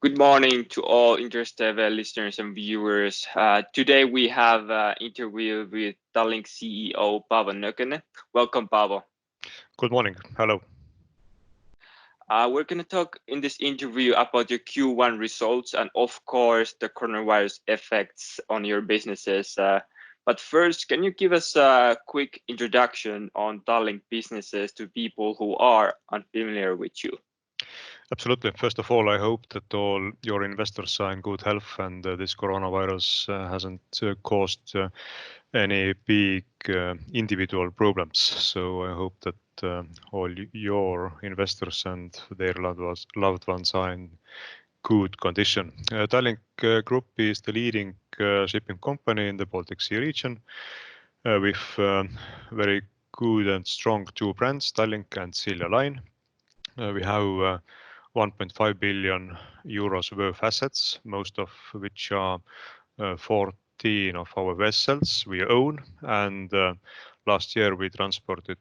Good morning to all interested listeners and viewers. Today we have an interview with Tallink CEO Paavo Nõgene. Welcome, Paavo. Good morning. Hello. We're going to talk in this interview about your Q1 results and, of course, the coronavirus effects on your businesses. But first, can you give us a quick introduction on Tallink businesses to people who are unfamiliar with you? Absolutely. First of all, I hope that all your investors are in good health and this coronavirus hasn't caused any big individual problems. So I hope that all your investors and their loved ones are in good condition. Tallink Group is the leading shipping company in the Baltic Sea region with very good and strong two brands, Tallink and Silja Line. We have 1.5 billion euros worth assets, most of which are 14 of our vessels we own. And last year we transported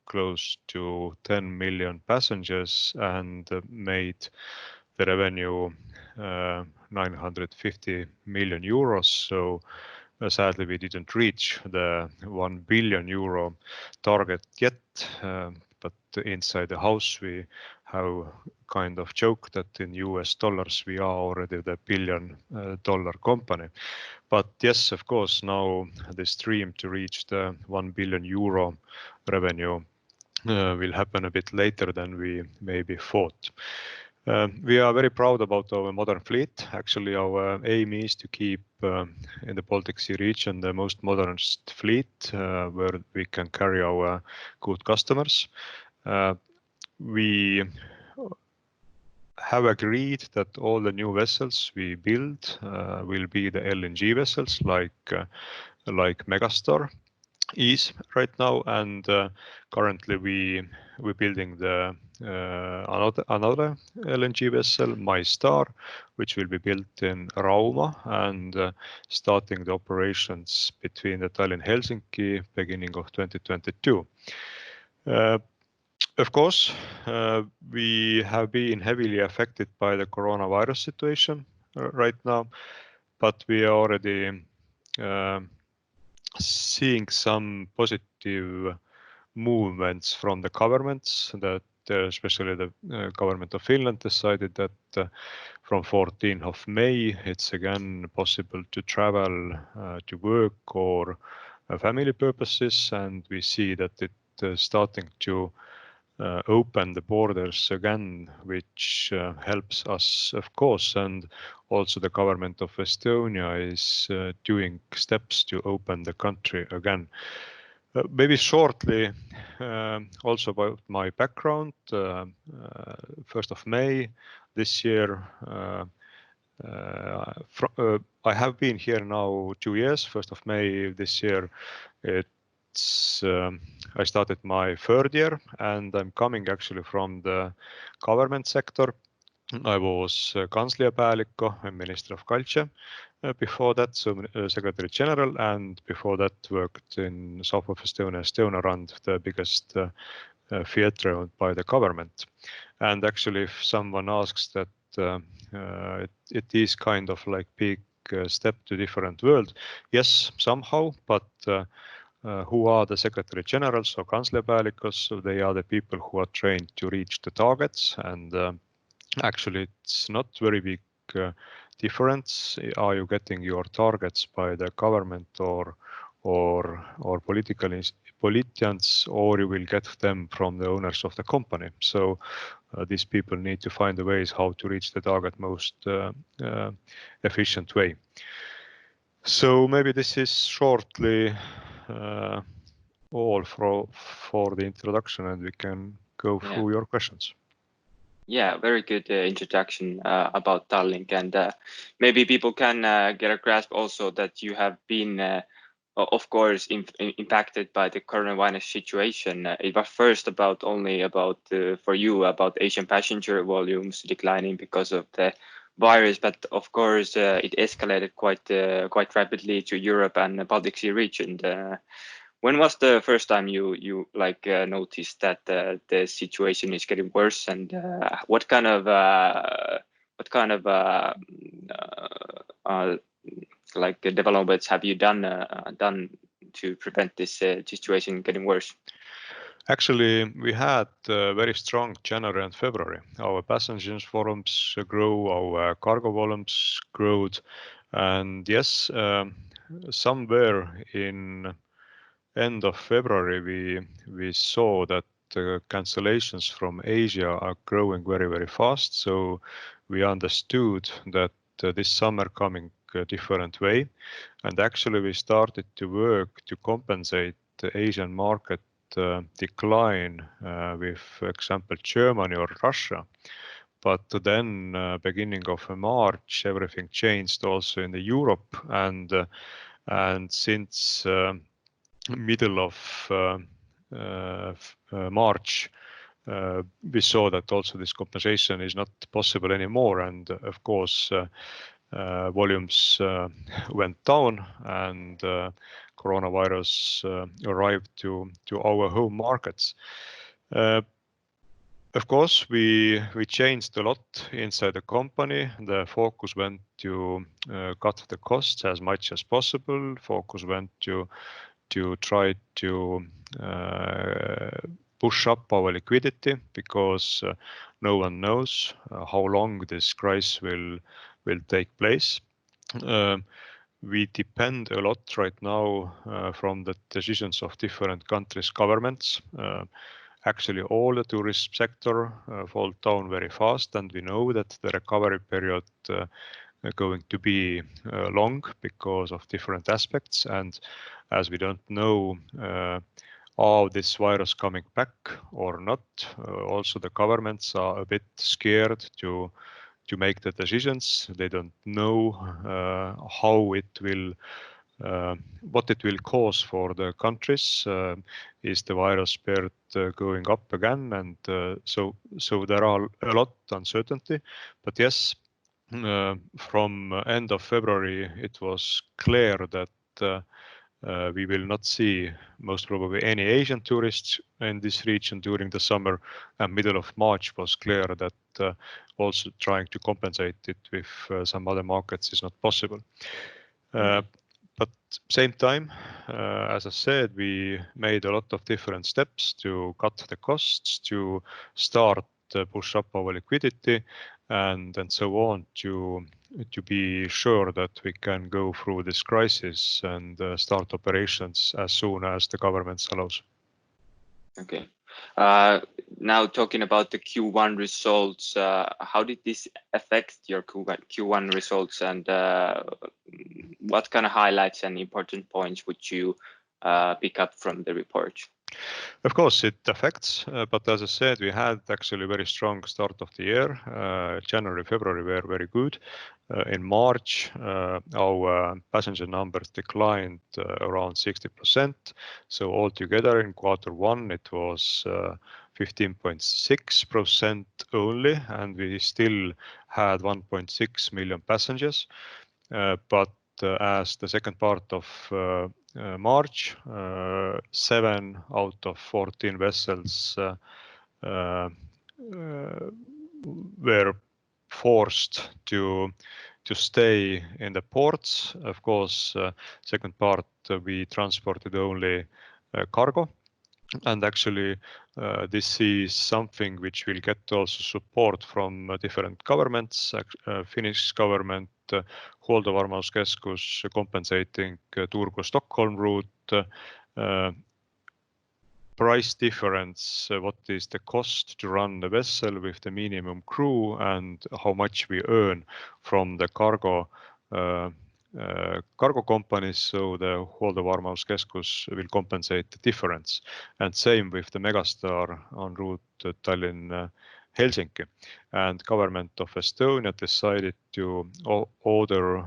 close to 10 million passengers and made the revenue 950 million euros. So sadly, we didn't reach the 1 billion euro target yet. But inside the house, we have kind of joke that in US dollars, we are already the $1 billion company. But yes, of course, now this dream to reach the 1 billion euro revenue will happen a bit later than we maybe thought. We are very proud about our modern fleet. Actually, our aim is to keep in the Baltic Sea region the most modernist fleet where we can carry our good customers. We have agreed that all the new vessels we build will be the LNG vessels like Megastar is right now, and currently we're building the another LNG vessel, MyStar, which will be built in Rauma and starting the operations between the Tallinn Helsinki beginning of 2022. Of course, we have been heavily affected by the coronavirus situation right now, but we are already seeing some positive movements from the governments that especially the government of Finland decided that from 14th of May, it's again possible to travel to work or family purposes. And we see that it's starting to open the borders again, which helps us, of course, and also the government of Estonia is doing steps to open the country again. Maybe shortly, also about my background. 1st of May this year, I have been here now 2 years. 1st of May this year, I started my 3rd year, and I'm coming actually from the government sector. I was kansliapäällikko and Minister of Culture before that, so Secretary General, and before that worked in South of Estonia, Estoniarand, the biggest theatre owned by the government. And actually, if someone asks that it is kind of like big step to different world, yes, somehow, but who are the Secretary Generals or kansliapäällikkos? So they are the people who are trained to reach the targets, and actually it's not very big difference. Are you getting your targets by the government or politicians, or you will get them from the owners of the company? So these people need to find the ways how to reach the target most efficient way. So maybe this is shortly all for the introduction, and we can go through your questions. Yeah, very good introduction about Tallink, and maybe people can get a grasp also that you have been, of course, impacted by the coronavirus situation. It was first only about for you about Asian passenger volumes declining because of the virus, but of course it escalated quite rapidly to Europe and the Baltic Sea region. When was the first time you noticed that the situation is getting worse, and what kind of what kind of like developments have you done to prevent this situation getting worse? Actually, we had very strong January and February. Our passengers volumes grew, our cargo volumes grew, and yes, somewhere in end of February we saw that cancellations from Asia are growing very, very fast. So we understood that this summer coming a different way, and actually we started to work to compensate the Asian market decline with, for example, Germany or Russia. But then beginning of March, everything changed also in the Europe, and since middle of March, we saw that also this compensation is not possible anymore, and of course volumes went down, and coronavirus arrived to our home markets. Of course, we changed a lot inside the company. The focus went to cut the costs as much as possible. Focus went to try to push up our liquidity, because no one knows how long this crisis will take place. We depend a lot right now from the decisions of different countries' governments. Actually, all the tourism sector fall down very fast, and we know that the recovery period going to be long because of different aspects. And as we don't know how this virus coming back or not, also the governments are a bit scared to make the decisions. They don't know how it will, what it will cause for the countries. Is the virus spread going up again? And so there are a lot of uncertainty. But yes, from end of February, it was clear that we will not see most probably any Asian tourists in this region during the summer, and middle of March was clear that also trying to compensate it with some other markets is not possible. But same time, as I said, we made a lot of different steps to cut the costs, to start push up our liquidity, and so on, to be sure that we can go through this crisis and start operations as soon as the government allows. Okay. Now talking about the Q1 results, how did this affect your Q1 results, and what kind of highlights and important points would you pick up from the report? Of course, it affects, but as I said, we had actually a very strong start of the year. January, February were very good. In March, our passenger numbers declined around 60%. So altogether in Q1, it was 15.6% only, and we still had 1.6 million passengers. But as the second part of March, 7 out of 14 vessels were forced to stay in the ports. Of course, second part we transported only cargo, and actually this is something which will get also support from different governments. Finnish government, Huoltovarmuuskeskus compensating Turku-Stockholm route, price difference, what is the cost to run the vessel with the minimum crew, and how much we earn from the cargo companies. So the Huoltovarmuuskeskus will compensate the difference, and same with the Megastar on route Tallinn-Helsinki. And government of Estonia decided to order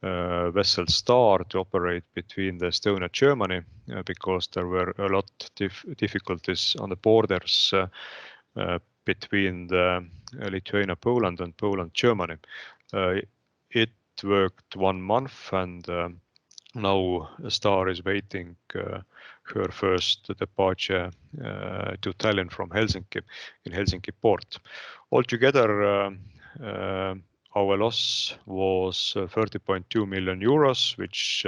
vessel Star to operate between the Estonia and Germany, because there were a lot of difficulties on the borders between the Lithuania, Poland, and Poland, Germany. It worked 1 month, and now Star is waiting her first departure to Tallinn from Helsinki in Helsinki port. Altogether, our loss was 30.2 million euros, which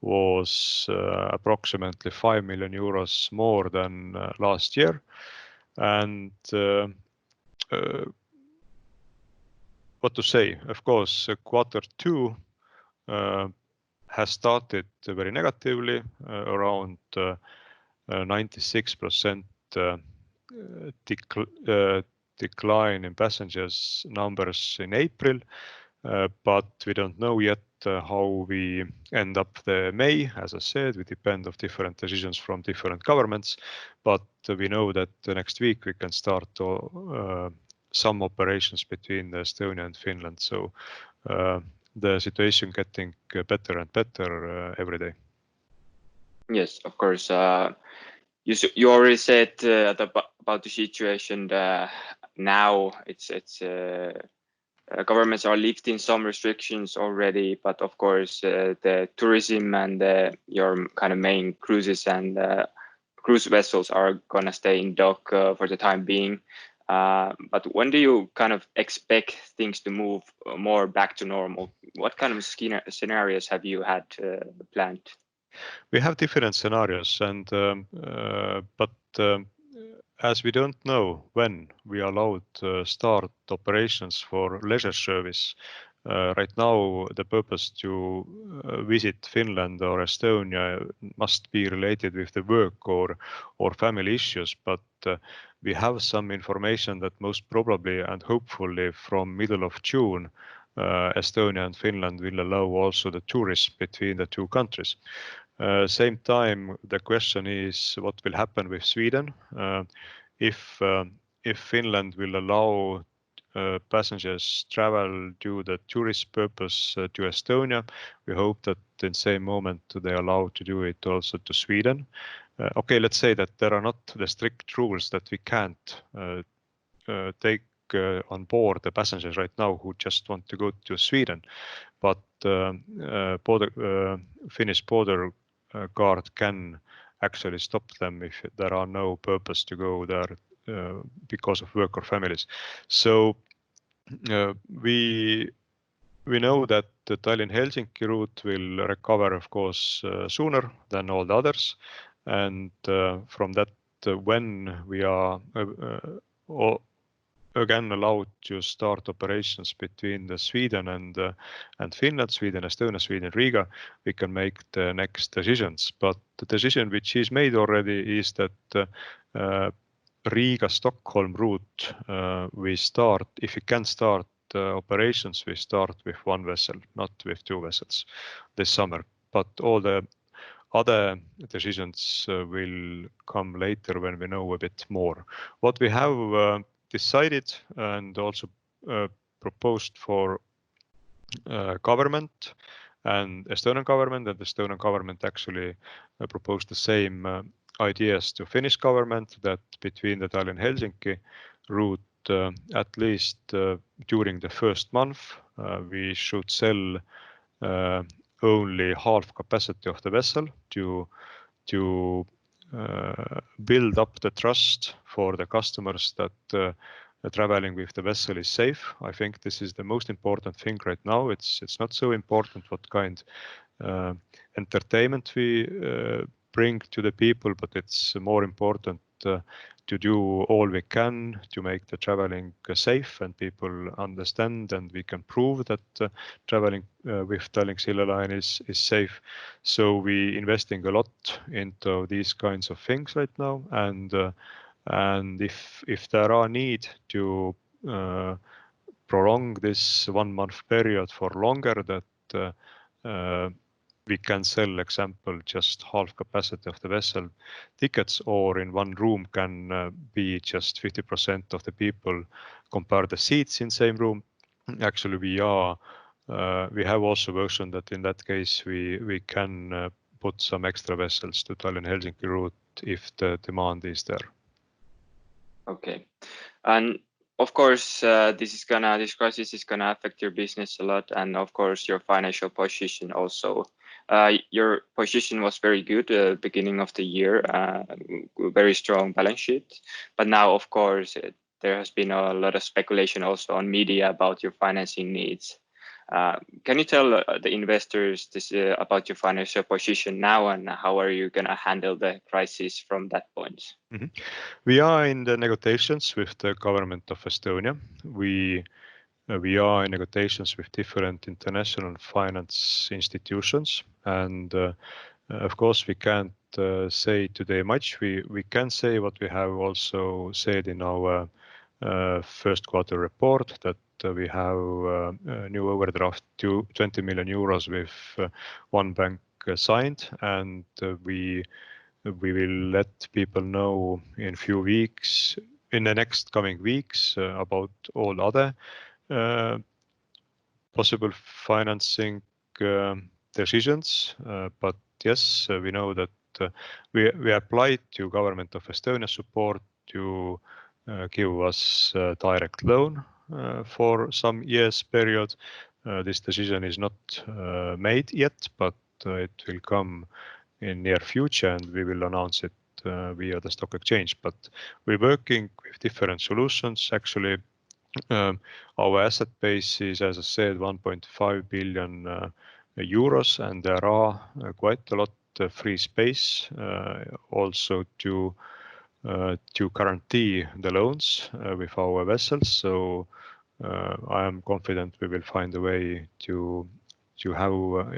was approximately 5 million euros more than last year. And what to say? Of course, Q2 has started very negatively, around 96% decline in passengers numbers in April, but we don't know yet how we end up the May. As I said, we depend on different decisions from different governments, but we know that the next week we can start some operations between Estonia and Finland. So the situation getting better and better every day. Yes, of course. You already said about the situation. Now it's governments are lifting some restrictions already, but of course the tourism and your kind of main cruises and cruise vessels are gonna stay in dock for the time being. But when do you kind of expect things to move more back to normal? What kind of scenarios have you had planned? We have different scenarios, and but as we don't know when we are allowed to start operations for leisure service, right now the purpose to visit Finland or Estonia must be related with the work or family issues, but we have some information that most probably and hopefully from middle of June, Estonia and Finland will allow also the tourism between the two countries. Same time, the question is what will happen with Sweden if Finland will allow passengers travel to the tourist purpose to Estonia. We hope that in the same moment they are allowed to do it also to Sweden. Okay, let's say that there are not the strict rules that we can't take on board the passengers right now who just want to go to Sweden, but Finnish border guard can actually stop them if there are no purpose to go there because of work or families. So we know that the Tallinn-Helsinki route will recover, of course, sooner than all the others, and from that, when we are again allowed to start operations between the Sweden and Finland, Sweden, Estonia, Sweden, Riga, we can make the next decisions. But the decision which is made already is that Riga-Stockholm route, we start, if we can start operations, we start with one vessel, not with two vessels this summer. But all the other decisions will come later when we know a bit more. What we have decided and also proposed for government and Estonian government actually proposed the same ideas to Finnish government, that between the Tallinn-Helsinki route, at least during the first month, we should sell only half capacity of the vessel to build up the trust for the customers that traveling with the vessel is safe. I think this is the most important thing right now. It's not so important what kind entertainment we bring to the people, but it's more important to do all we can to make the traveling safe and people understand, and we can prove that traveling with Tallink Silja Line is safe. So we investing a lot into these kinds of things right now, and if there are need to prolong this 1 month period for longer, that we can sell, example, just half capacity of the vessel tickets, or in one room can be just 50% of the people compare the seats in same room. Actually, we have also version that in that case we can put some extra vessels to Tallinn-Helsinki route if the demand is there. Okay, and of course, this crisis is gonna affect your business a lot, and of course your financial position also. Your position was very good beginning of the year, very strong balance sheet, but now of course there has been a lot of speculation also on media about your financing needs. Can you tell the investors this, about your financial position now, and how are you going to handle the crisis from that point? We are in the negotiations with the government of Estonia. We are in negotiations with different international finance institutions, and of course we can't say today much. We can say what we have also said in our first quarter report, that we have a new overdraft to 20 million euros with one bank signed, and we will let people know in few weeks, in the next coming weeks, about all other possible financing decisions. But yes, we know that we applied to government of Estonia support to give us a direct loan for some years period. This decision is not made yet, but it will come in near future, and we will announce it via the stock exchange. But we're working with different solutions. Actually, our asset base is, as I said, 1.5 billion euros, and there are quite a lot of free space also to guarantee the loans with our vessels. So I am confident we will find a way to have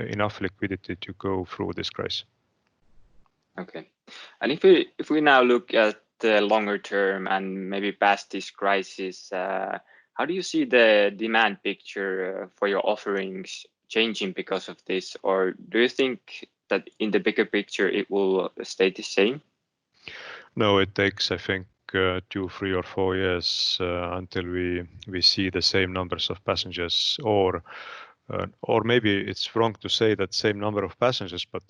enough liquidity to go through this crisis. Okay, and if we now look at the longer term and maybe past this crisis, how do you see the demand picture for your offerings changing because of this, or do you think that in the bigger picture it will stay the same? No, it takes, I think, 2, 3 or 4 years until we see the same numbers of passengers, or maybe it's wrong to say that same number of passengers, but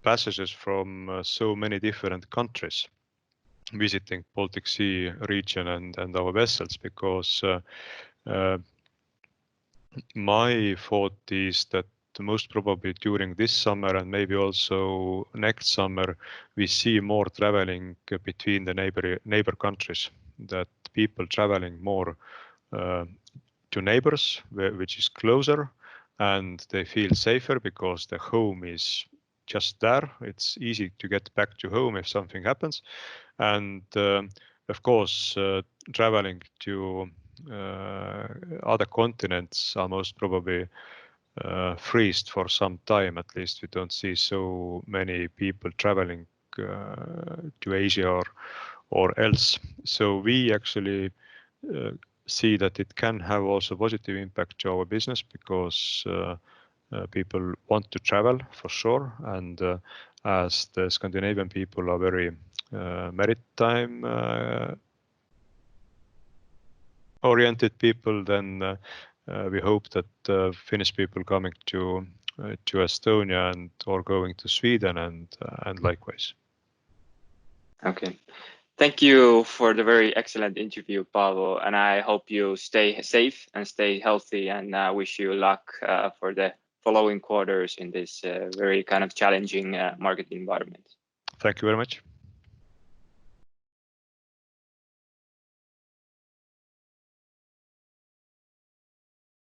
passengers from so many different countries visiting Baltic Sea region and our vessels, because my thought is that most probably during this summer and maybe also next summer, we see more traveling between the neighbor countries, that people traveling more to neighbors, which is closer, and they feel safer because the home is just there. It's easy to get back to home if something happens. And of course, traveling to other continents are most probably freezed for some time. At least we don't see so many people traveling to Asia or else. So we actually see that it can have also positive impact to our business, because people want to travel for sure, and as the Scandinavian people are very maritime oriented people, then we hope that Finnish people coming to Estonia and or going to Sweden and likewise. Okay. Thank you for the very excellent interview, Paavo, and I hope you stay safe and stay healthy, and wish you luck for the following quarters in this very kind of challenging market environment. Thank you very much.